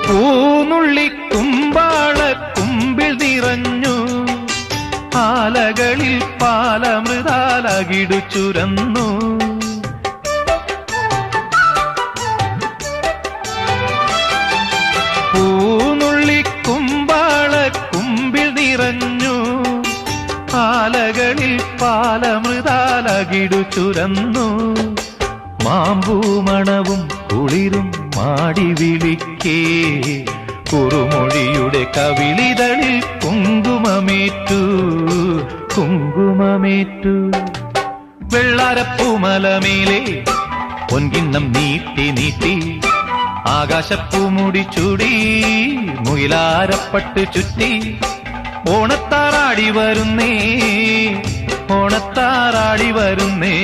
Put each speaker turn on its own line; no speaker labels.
പൂനുള്ളി കുമ്പാള കുമ്പിൽ നിറഞ്ഞു, ആലകളിൽ പാലമൃതാലകിടു ചുരന്നു. പൂനുള്ളി കുമ്പാള കുമ്പിൽ നിറഞ്ഞു, ആലകളിൽ പാലമൃതാലകിടു ചുരന്നു. മാമ്പൂമണവും കുളിരും മാടി വിളിക്കേ, കുറുമൊഴിയുടെ കവിളിതളിൽ കുങ്കുമമേറ്റു കുങ്കുമമേറ്റു. വെള്ളാരപ്പൂമലമേലെ പൊൻകിണ്ണം നീട്ടി നീട്ടി, ആകാശപ്പൂമുടി ചൂടി മുയിലാരപ്പട്ട് ചുറ്റി. ഓണത്താറാടി വരുന്നേ, ഓണത്താറാടി വരുന്നേ.